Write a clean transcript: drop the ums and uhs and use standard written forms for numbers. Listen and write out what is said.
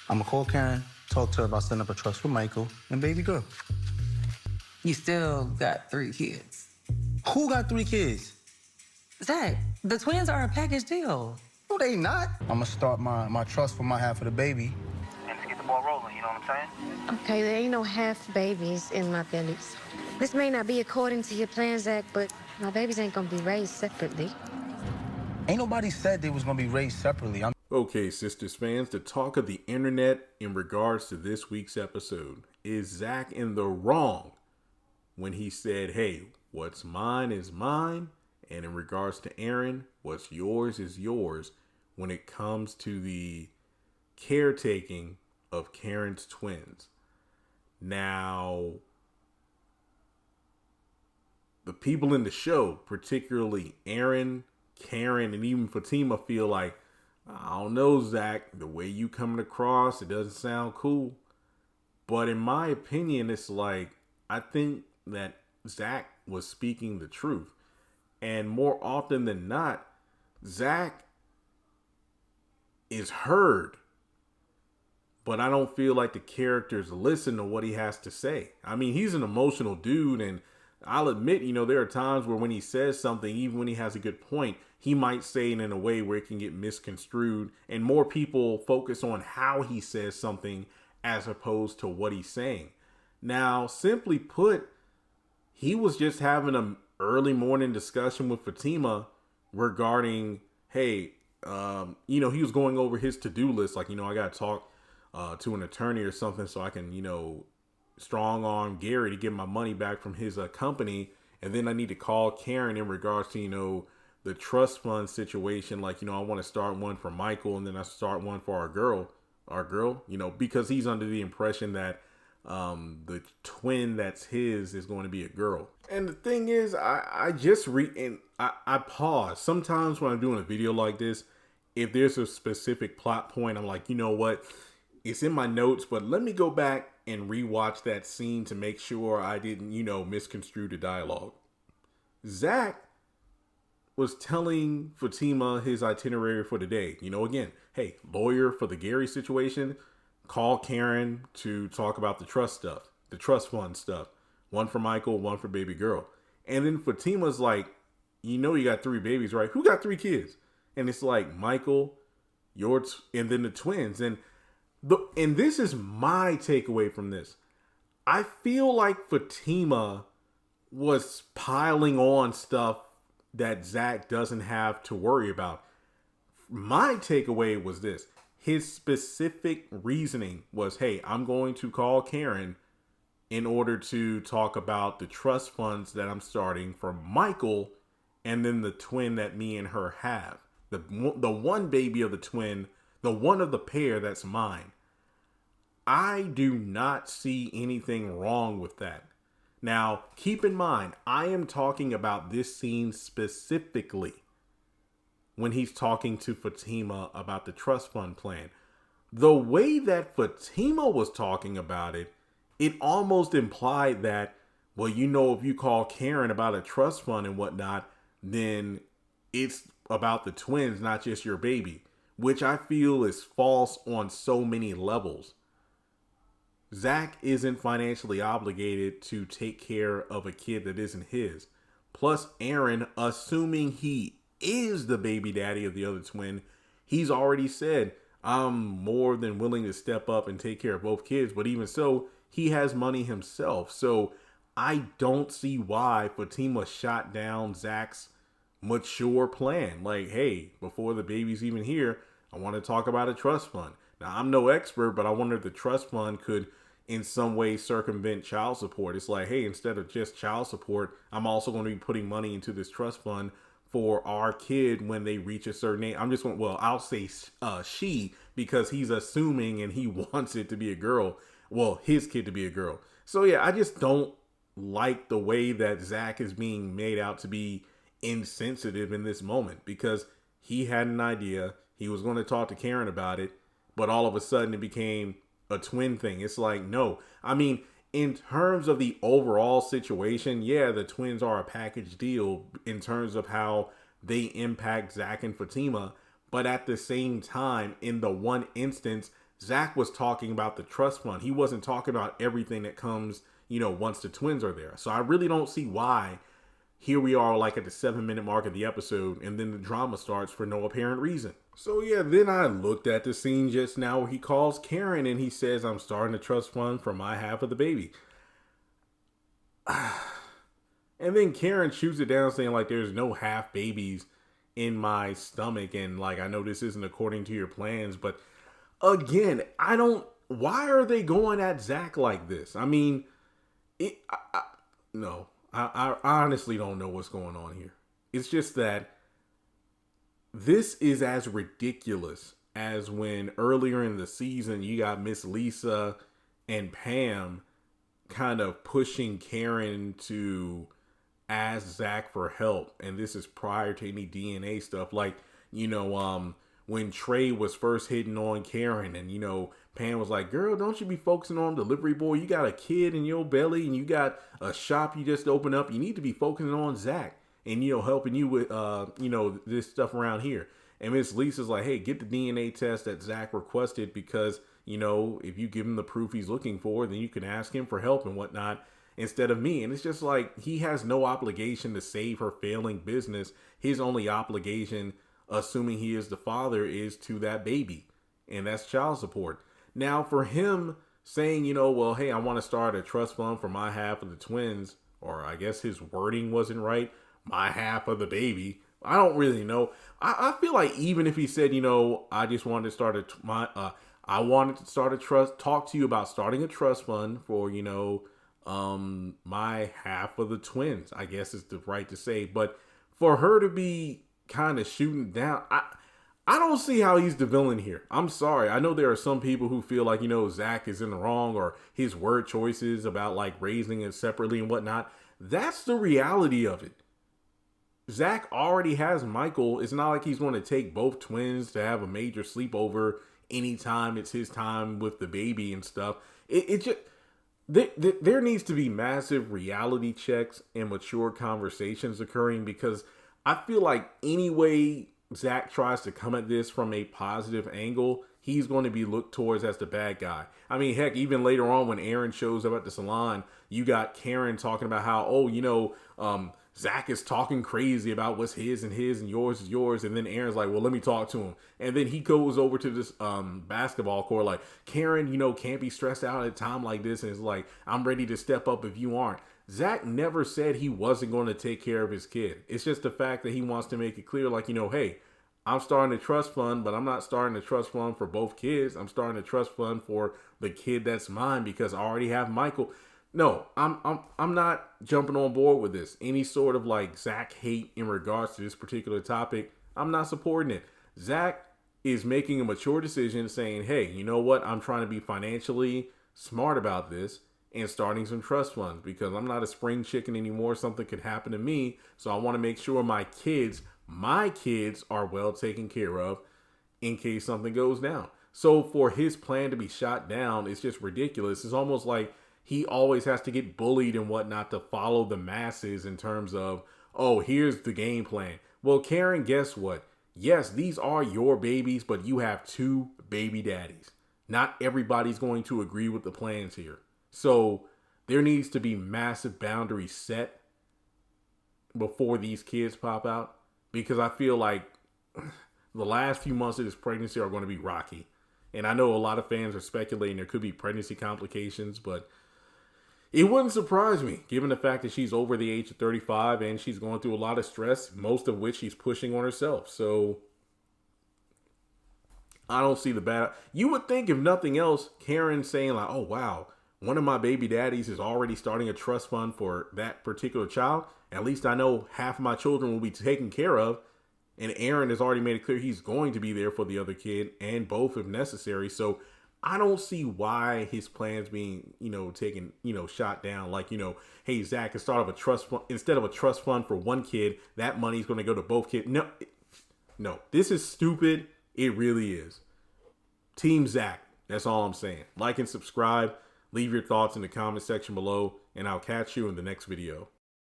I'm going to call Karen, talk to her about setting up a trust with Michael and baby girl. You still got 3 kids. Who got 3 kids? Zach, the twins are a package deal. No, they not. I'm going to start my trust for my half of the baby. And to get the ball rolling, you know what I'm saying? Okay, there ain't no half babies in my bellies. This may not be according to your plans, Zach, but my babies ain't gonna be raised separately. Ain't nobody said they was going to be raised separately. Okay, Sistas fans, the talk of the internet in regards to this week's episode. Is Zach in the wrong when he said, hey, what's mine is mine, and in regards to Aaron, what's yours is yours when it comes to the caretaking of Karen's twins? Now, the people in the show, particularly Aaron, Karen, and even Fatima, feel like, I don't know, Zach, the way you coming across, it doesn't sound cool. But in my opinion, it's like, I think that Zach was speaking the truth. And more often than not, Zach is heard. But I don't feel like the characters listen to what he has to say. I mean, he's an emotional dude, and I'll admit, there are times where when he says something, even when he has a good point, he might say it in a way where it can get misconstrued, and more people focus on how he says something as opposed to what he's saying. Now, simply put, he was just having an early morning discussion with Fatima regarding, hey, he was going over his to-do list. Like, I got to talk to an attorney or something so I can, strong arm Gary to get my money back from his company. And then I need to call Karen in regards to, the trust fund situation. Like, I want to start one for Michael, and then I start one for our girl, because he's under the impression that the twin that's his is going to be a girl. And the thing is, I just read and I pause. Sometimes when I'm doing a video like this, if there's a specific plot point, I'm like, you know what? It's in my notes, but let me go back and rewatch that scene to make sure I didn't, misconstrue the dialogue. Zach was telling Fatima his itinerary for the day. Again, hey, lawyer for the Gary situation, call Karen to talk about the trust stuff, the trust fund stuff. One for Michael, one for baby girl. And then Fatima's like, you got 3 babies, right? Who got 3 kids? And it's like, Michael, and then the twins. And this is my takeaway from this. I feel like Fatima was piling on stuff that Zach doesn't have to worry about. My takeaway was this. His specific reasoning was, hey, I'm going to call Karen in order to talk about the trust funds that I'm starting for Michael and then the twin that me and her have. The one baby of the twin, the one of the pair that's mine. I do not see anything wrong with that. Now, keep in mind, I am talking about this scene specifically when he's talking to Fatima about the trust fund plan. The way that Fatima was talking about it, it almost implied that, well, if you call Karen about a trust fund and whatnot, then it's about the twins, not just your baby, which I feel is false on so many levels. Zach isn't financially obligated to take care of a kid that isn't his. Plus, Aaron, assuming he is the baby daddy of the other twin, he's already said, I'm more than willing to step up and take care of both kids. But even so, he has money himself. So I don't see why Fatima shot down Zach's mature plan. Like, hey, before the baby's even here, I want to talk about a trust fund. Now, I'm no expert, but I wonder if the trust fund could in some way circumvent child support. It's like, hey, instead of just child support, I'm also going to be putting money into this trust fund for our kid when they reach a certain age. I'll say she, because he's assuming and he wants it to be a girl. Well, his kid to be a girl. So yeah, I just don't like the way that Zach is being made out to be insensitive in this moment, because he had an idea. He was going to talk to Karen about it, but all of a sudden it became a twin thing. It's like, no. I mean, in terms of the overall situation, yeah, the twins are a package deal in terms of how they impact Zach and Fatima. But at the same time, in the one instance, Zach was talking about the trust fund. He wasn't talking about everything that comes, once the twins are there. So I really don't see why here we are like at the 7-minute mark of the episode, and then the drama starts for no apparent reason. So yeah, then I looked at the scene just now where he calls Karen and he says, I'm starting a trust fund for my half of the baby. And then Karen shoots it down saying like there's no half babies in my stomach, and like I know this isn't according to your plans, but again, why are they going at Zach like this? I mean, no. I honestly don't know what's going on here. It's just that this is as ridiculous as when earlier in the season you got Miss Lisa and Pam kind of pushing Karen to ask Zach for help. And this is prior to any DNA stuff. Like, when Trey was first hitting on Karen and, Pam was like, girl, don't you be focusing on delivery boy. You got a kid in your belly and you got a shop you just opened up. You need to be focusing on Zach and, helping you with, this stuff around here. And Miss Lisa's like, hey, get the DNA test that Zach requested because, if you give him the proof he's looking for, then you can ask him for help and whatnot instead of me. And it's just like, he has no obligation to save her failing business. His only obligation, assuming he is the father, is to that baby. And that's child support. Now, for him saying, well, hey, I want to start a trust fund for my half of the twins, or I guess his wording wasn't right, my half of the baby. I don't really know. I feel like even if he said, I just wanted to start I wanted to start a trust, talk to you about starting a trust fund for, my half of the twins, I guess is the right to say. But for her to be kind of shooting down, I don't see how he's the villain here. I'm sorry. I know there are some people who feel like, Zach is in the wrong or his word choices about like raising it separately and whatnot. That's the reality of it. Zach already has Michael. It's not like he's going to take both twins to have a major sleepover anytime it's his time with the baby and stuff. It just, there needs to be massive reality checks and mature conversations occurring, because I feel like any way Zach tries to come at this from a positive angle, he's going to be looked towards as the bad guy. I mean, heck, even later on when Aaron shows up at the salon, you got Karen talking about how, Zach is talking crazy about what's his and yours is yours. And then Aaron's like, well, let me talk to him. And then he goes over to this basketball court like, Karen, can't be stressed out at a time like this. And it's like, I'm ready to step up if you aren't. Zach never said he wasn't going to take care of his kid. It's just the fact that he wants to make it clear, like, hey, I'm starting a trust fund, but I'm not starting a trust fund for both kids. I'm starting a trust fund for the kid that's mine because I already have Michael. No, I'm not jumping on board with this. Any sort of like Zach hate in regards to this particular topic, I'm not supporting it. Zach is making a mature decision saying, hey, you know what? I'm trying to be financially smart about this and starting some trust funds because I'm not a spring chicken anymore. Something could happen to me. So I want to make sure my kids are well taken care of in case something goes down. So for his plan to be shot down, it's just ridiculous. It's almost like he always has to get bullied and whatnot to follow the masses in terms of, oh, here's the game plan. Well, Karen, guess what? Yes, these are your babies, but you have 2 baby daddies. Not everybody's going to agree with the plans here. So there needs to be massive boundaries set before these kids pop out, because I feel like the last few months of this pregnancy are going to be rocky. And I know a lot of fans are speculating there could be pregnancy complications, but it wouldn't surprise me given the fact that she's over the age of 35 and she's going through a lot of stress, most of which she's pushing on herself. So I don't see the bad. You would think, if nothing else, Karen saying like, oh, wow, one of my baby daddies is already starting a trust fund for that particular child. At least I know half of my children will be taken care of. And Aaron has already made it clear he's going to be there for the other kid and both if necessary. So I don't see why his plans being, taken, shot down. Like, hey, Zach, can start up a trust fund. Instead of a trust fund for one kid, that money's going to go to both kids. No, this is stupid. It really is. Team Zach. That's all I'm saying. Like and subscribe. Leave your thoughts in the comment section below, and I'll catch you in the next video.